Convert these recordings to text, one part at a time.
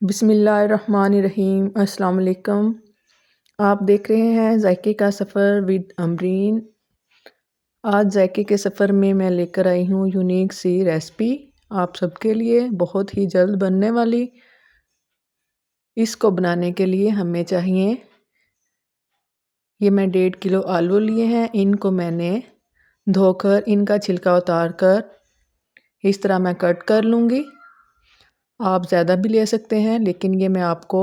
बिस्मिल्लाहिर्रहमानिर्रहीम। अस्सलाम वालेकुम। आप देख रहे हैं ज़ायके का सफ़र विद अमरीन। आज ज़ायके के सफ़र में मैं लेकर आई हूँ यूनिक सी रेसिपी आप सबके लिए, बहुत ही जल्द बनने वाली। इसको बनाने के लिए हमें चाहिए, ये मैं 1.5 किलो आलू लिए हैं। इनको मैंने धोकर इनका छिलका उतार कर इस तरह मैं कट कर लूँगी। आप ज़्यादा भी ले सकते हैं, लेकिन ये मैं आपको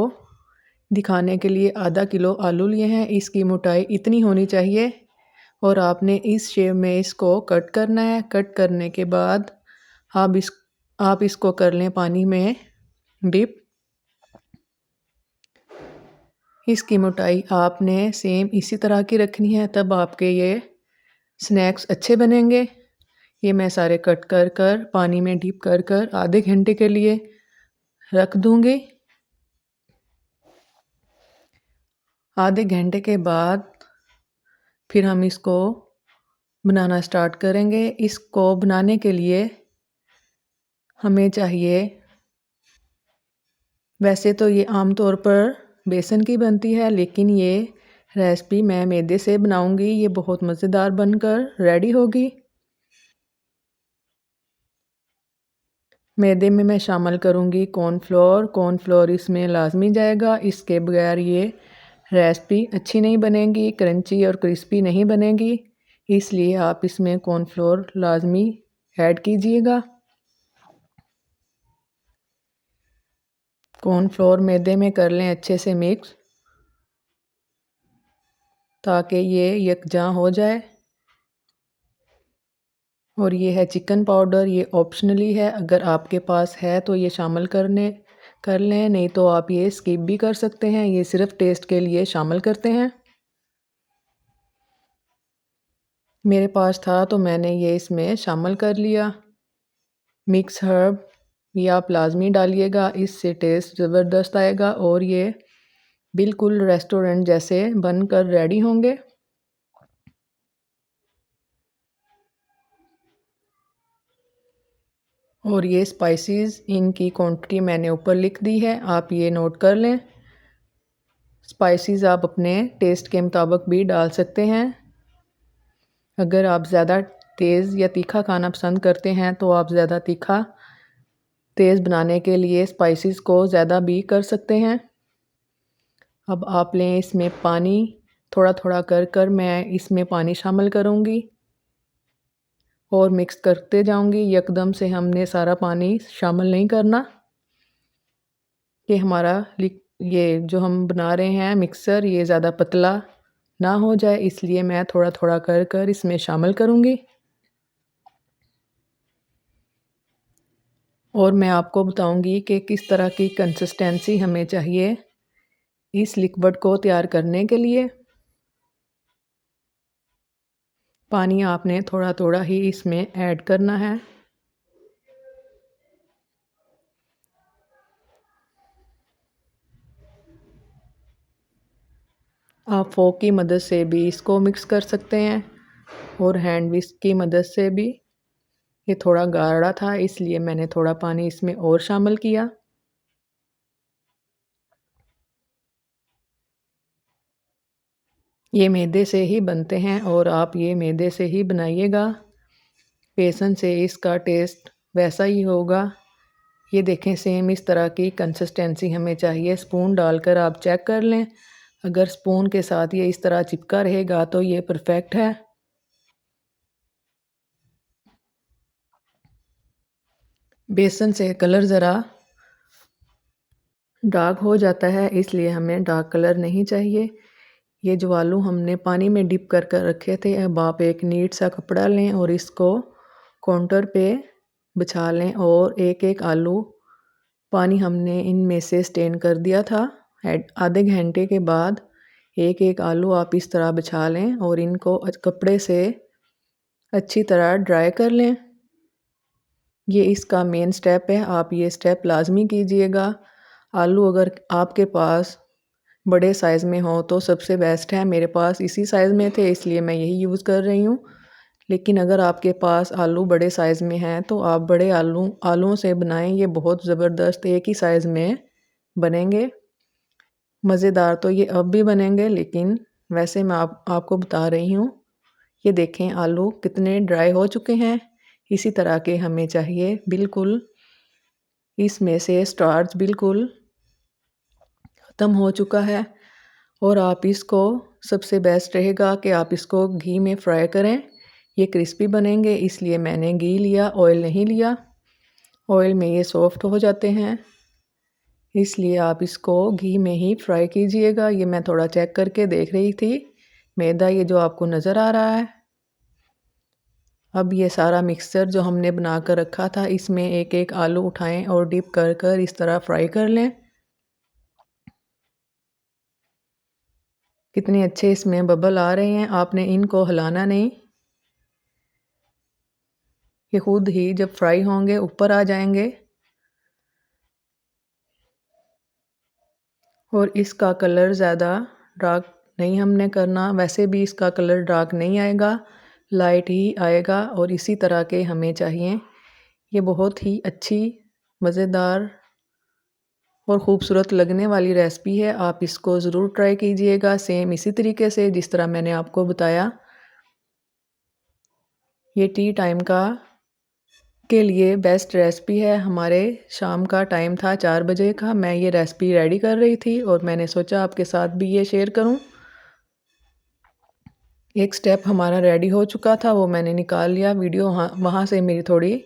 दिखाने के लिए आधा किलो आलू लिए हैं। इसकी मोटाई इतनी होनी चाहिए और आपने इस शेप में इसको कट करना है। कट करने के बाद आप इसको कर लें पानी में डिप। इसकी मोटाई आपने सेम इसी तरह की रखनी है, तब आपके ये स्नैक्स अच्छे बनेंगे। ये मैं सारे कट कर कर पानी में डिप कर कर आधे घंटे के लिए रख दूँगी। आधे घंटे के बाद फिर हम इसको बनाना स्टार्ट करेंगे। इसको बनाने के लिए हमें चाहिए, वैसे तो ये आम तौर पर बेसन की बनती है, लेकिन ये रेसिपी मैं मैदे से बनाऊंगी। ये बहुत मज़ेदार बनकर रेडी होगी। मैदे में मैं शामिल करूंगी कॉर्नफ्लोर। कॉर्नफ्लोर इसमें लाजमी जाएगा, इसके बगैर ये रेसिपी अच्छी नहीं बनेगी, क्रंची और क्रिस्पी नहीं बनेगी। इसलिए आप इसमें कॉर्नफ्लोर लाजमी ऐड कीजिएगा। कॉर्नफ्लोर मैदे में कर लें अच्छे से मिक्स, ताकि ये यकजां हो जाए। और ये है चिकन पाउडर, ये ऑप्शनली है, अगर आपके पास है तो ये शामिल कर लें, नहीं तो आप ये स्किप भी कर सकते हैं। ये सिर्फ टेस्ट के लिए शामिल करते हैं। मेरे पास था तो मैंने ये इसमें शामिल कर लिया। मिक्स हर्ब ये आप लाजमी डालिएगा, इससे टेस्ट ज़बरदस्त आएगा और ये बिल्कुल रेस्टोरेंट जैसे बनकर रेडी होंगे। और ये स्पाइसेस इनकी क्वांटिटी मैंने ऊपर लिख दी है, आप ये नोट कर लें। स्पाइसेस आप अपने टेस्ट के मुताबिक भी डाल सकते हैं। अगर आप ज़्यादा तेज़ या तीखा खाना पसंद करते हैं तो आप ज़्यादा तीखा तेज़ बनाने के लिए स्पाइसेस को ज़्यादा भी कर सकते हैं। अब आप लें इसमें पानी, थोड़ा थोड़ा कर कर मैं इसमें पानी शामिल करूँगी और मिक्स करते जाऊँगी। यकदम से हमने सारा पानी शामिल नहीं करना कि हमारा ये जो हम बना रहे हैं मिक्सर ये ज़्यादा पतला ना हो जाए, इसलिए मैं थोड़ा थोड़ा कर कर इसमें शामिल करूँगी। और मैं आपको बताऊँगी कि किस तरह की कंसिस्टेंसी हमें चाहिए इस लिक्विड को तैयार करने के लिए। पानी आपने थोड़ा थोड़ा ही इसमें ऐड करना है। आप फोक की मदद से भी इसको मिक्स कर सकते हैं और हैंड विस्क की मदद से भी। ये थोड़ा गाढ़ा था, इसलिए मैंने थोड़ा पानी इसमें और शामिल किया। ये मैदे से ही बनते हैं और आप ये मैदे से ही बनाइएगा। बेसन से इसका टेस्ट वैसा ही होगा। ये देखें, सेम इस तरह की कंसिस्टेंसी हमें चाहिए। स्पून डालकर आप चेक कर लें, अगर स्पून के साथ ये इस तरह चिपका रहेगा तो ये परफेक्ट है। बेसन से कलर ज़रा डार्क हो जाता है, इसलिए हमें डार्क कलर नहीं चाहिए। ये जो आलू हमने पानी में डिप कर कर रखे थे, अब आप एक नीट सा कपड़ा लें और इसको काउंटर पे बिछा लें और एक एक आलू, पानी हमने इनमें से स्टेन कर दिया था। आधे घंटे के बाद एक एक आलू आप इस तरह बिछा लें और इनको कपड़े से अच्छी तरह ड्राई कर लें। ये इसका मेन स्टेप है, आप ये स्टेप लाजमी कीजिएगा। आलू अगर आपके पास बड़े साइज़ में हो तो सबसे बेस्ट है। मेरे पास इसी साइज़ में थे, इसलिए मैं यही यूज़ कर रही हूँ। लेकिन अगर आपके पास आलू बड़े साइज़ में हैं तो आप बड़े आलूओं से बनाएं, ये बहुत ज़बरदस्त एक ही साइज़ में बनेंगे। मज़ेदार तो ये अब भी बनेंगे, लेकिन वैसे मैं आपको बता रही हूँ। ये देखें आलू कितने ड्राई हो चुके हैं। इसी तरह के हमें चाहिए, बिल्कुल इसमें से स्टार्च बिल्कुल ख़त्म हो चुका है। और आप इसको, सबसे बेस्ट रहेगा कि आप इसको घी में फ्राई करें। ये क्रिस्पी बनेंगे, इसलिए मैंने घी लिया, ऑयल नहीं लिया। ऑयल में ये सॉफ्ट हो जाते हैं, इसलिए आप इसको घी में ही फ्राई कीजिएगा। ये मैं थोड़ा चेक करके देख रही थी। मैदा ये जो आपको नज़र आ रहा है। अब ये सारा मिक्सचर जो हमने बना कर रखा था, इसमें एक एक आलू उठाएं और डिप कर कर इस तरह फ्राई कर लें। कितने अच्छे इसमें बबल आ रहे हैं, आपने इनको हिलाना नहीं। ये खुद ही जब फ्राई होंगे ऊपर आ जाएंगे। और इसका कलर ज़्यादा डार्क नहीं हमने करना, वैसे भी इसका कलर डार्क नहीं आएगा, लाइट ही आएगा। और इसी तरह के हमें चाहिए। ये बहुत ही अच्छी, मज़ेदार और ख़ूबसूरत लगने वाली रेसिपी है। आप इसको ज़रूर ट्राई कीजिएगा, सेम इसी तरीके से जिस तरह मैंने आपको बताया। ये टी टाइम के लिए बेस्ट रेसिपी है। हमारे शाम का टाइम था 4 बजे का, मैं ये रेसिपी रेडी कर रही थी और मैंने सोचा आपके साथ भी ये शेयर करूं। एक स्टेप हमारा रेडी हो चुका था, वो मैंने निकाल लिया। वीडियो वहाँ से मेरी थोड़ी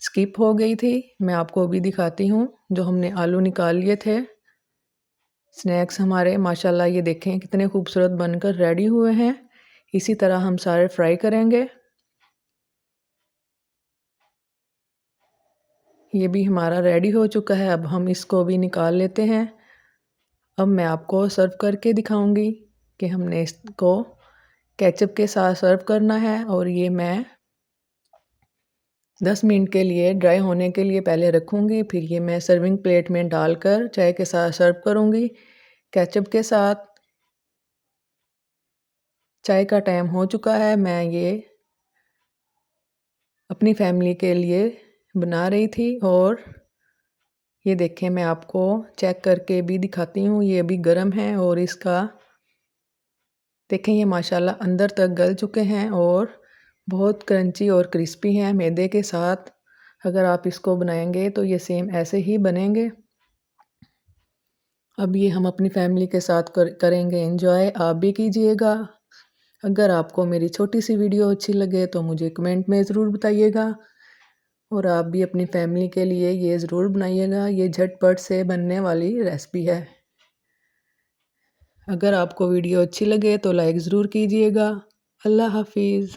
स्किप हो गई थी। मैं आपको अभी दिखाती हूँ जो हमने आलू निकाल लिए थे। स्नैक्स हमारे माशाल्लाह ये देखें कितने खूबसूरत बनकर रेडी हुए हैं। इसी तरह हम सारे फ्राई करेंगे। ये भी हमारा रेडी हो चुका है, अब हम इसको भी निकाल लेते हैं। अब मैं आपको सर्व करके दिखाऊंगी कि हमने इसको केचप के साथ सर्व करना है। और ये मैं 10 मिनट के लिए ड्राई होने के लिए पहले रखूँगी, फिर ये मैं सर्विंग प्लेट में डालकर चाय के साथ सर्व करूँगी। केचप के साथ चाय का टाइम हो चुका है, मैं ये अपनी फैमिली के लिए बना रही थी। और ये देखें, मैं आपको चेक करके भी दिखाती हूँ। ये अभी गर्म है और इसका देखें, ये माशाल्लाह अंदर तक गल चुके हैं और बहुत क्रंची और क्रिस्पी हैं मैदे के साथ। अगर आप इसको बनाएंगे तो ये सेम ऐसे ही बनेंगे। अब ये हम अपनी फैमिली के साथ करेंगे एंजॉय, आप भी कीजिएगा। अगर आपको मेरी छोटी सी वीडियो अच्छी लगे तो मुझे कमेंट में ज़रूर बताइएगा। और आप भी अपनी फैमिली के लिए ये ज़रूर बनाइएगा। ये झटपट से बनने वाली रेसिपी है। अगर आपको वीडियो अच्छी लगे तो लाइक ज़रूर कीजिएगा। अल्लाह हाफिज़।